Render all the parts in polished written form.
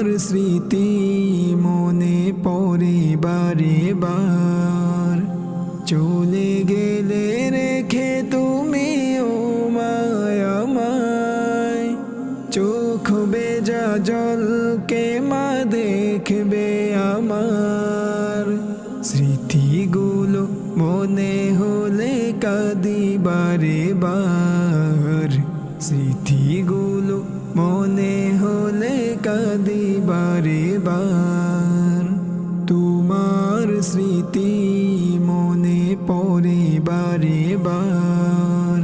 তোমার স্মৃতি মনে পড়ে বারে বার। চলে গেলে রেখে তুমি ও মায় আমায়, চোখ বেজা জলকে মা দেখবে আমার। স্মৃতিগুলো মনে হলে কাঁদি বারে বার। স্মৃতিগুলো মনে হলে কাঁদি বারে বার। তোমার স্মৃতি মনে পড়ে বারে বার।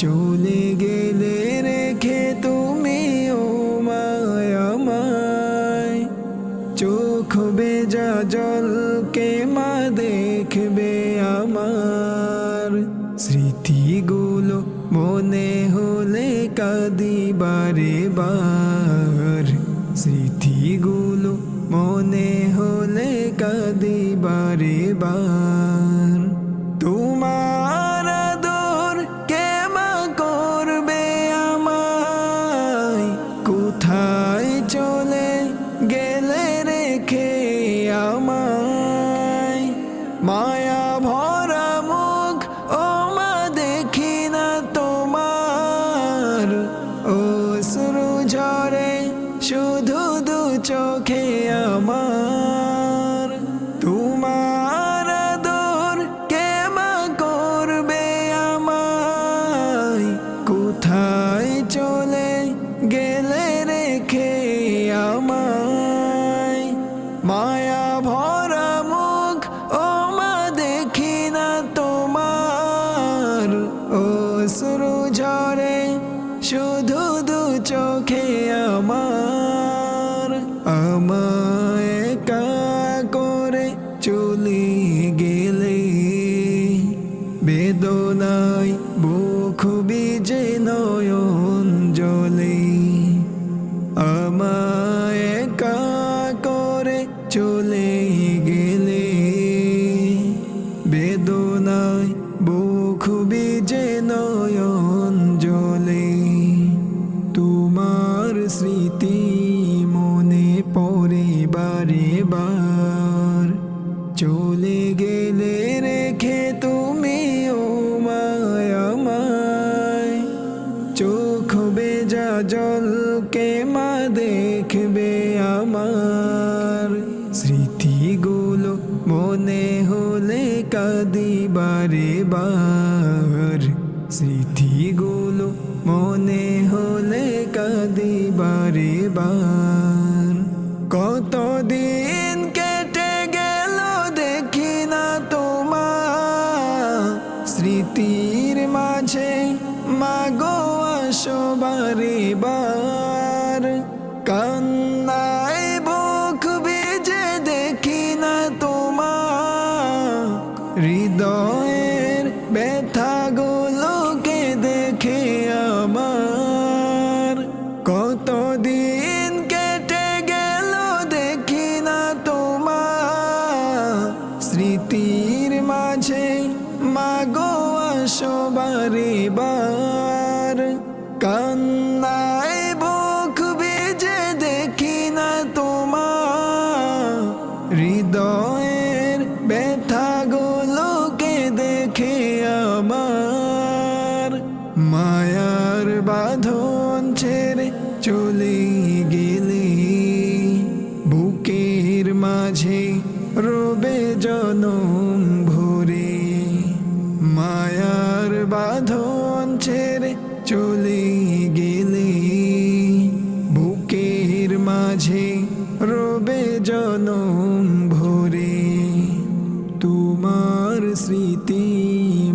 চলে গেলে রেখে তুমি ও মায় আমায়, চোখ বেজা জলকে মা দেখবে আমার। স্মৃতিগুলো মনে হলে কাঁদি বারে বার। স্মৃতিগুলো মনে হলে কাঁদি বারে বার। তোমার আদর কে মা করবে আমায়, কোথায় চলে গেলে রেখে আমায়। মায়া ভরা মুখ ও মা দেখি না তোমার, অশ্রু ঝরে শুধু দু চোখে আমার। তোমার আদর কে মা করবে আমায়, কোথায় চলে গেলে রেখে আমায়। মায়া ভরা মুখ ও মা দেখি না তোমার, অশ্রু ঝরে শুধু দু চোখে আমার। আমায় একা করে চলে গেলে, বেদনায় বুক ভিজে নয়ন জলে। আমায় একা করে চলে গেলে, বেদনায় বুক ভিজে নয়ন জলে। তোমার স্মৃতি মনে পড়ে বারে বার। চলে গেলে রেখে তুমি ও মায় আমায়, চোখ বেজা জলকে মা দেখবে আমার। স্মৃতিগুলো মনে হলে কাঁদি বারে বার। স্মৃতিগুলো মনে হলে কাঁদি বারে বার। কতদিন কেটে গেল দেখি না তোমার, স্মৃতির মাঝে মাগো আসো বারে বার। কান্নায় বুক ভিজে দেখি না তোমার, হৃদয়ের ব্যথাগুলোকে দেখে আমার। কতদিন কেটে গেল দেখি না তোমার, স্মৃতির মাঝে মাগো আসো বারে বার। কান্নায় বুক ভিজে দেখি না তোমার, হৃদয়ের ব্যথাগুলোকে দেখে আমার। মায়ার বাঁধন ছেড়ে চলে গেলে, বুকের মাঝে রবে জনম ভরে। মায়ার বাঁধন ছেড়ে চলে গেলে, বুকের মাঝে রবে জনম ভরে। তোমার স্মৃতি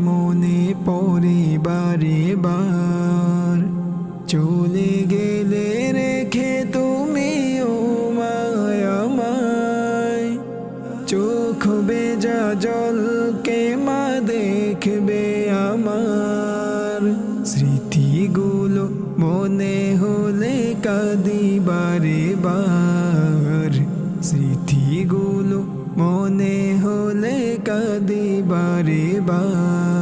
মনে পড়ে বারে বার। চলে গেলে রেখে তুমি ও মায় আমায়, চোখ বেজা জলকে মা দেখবে আমার। স্মৃতিগুলো মনে হলে কাঁদি বারে বার। স্মৃতিগুলো মনে হলে কাঁদি বারে বার।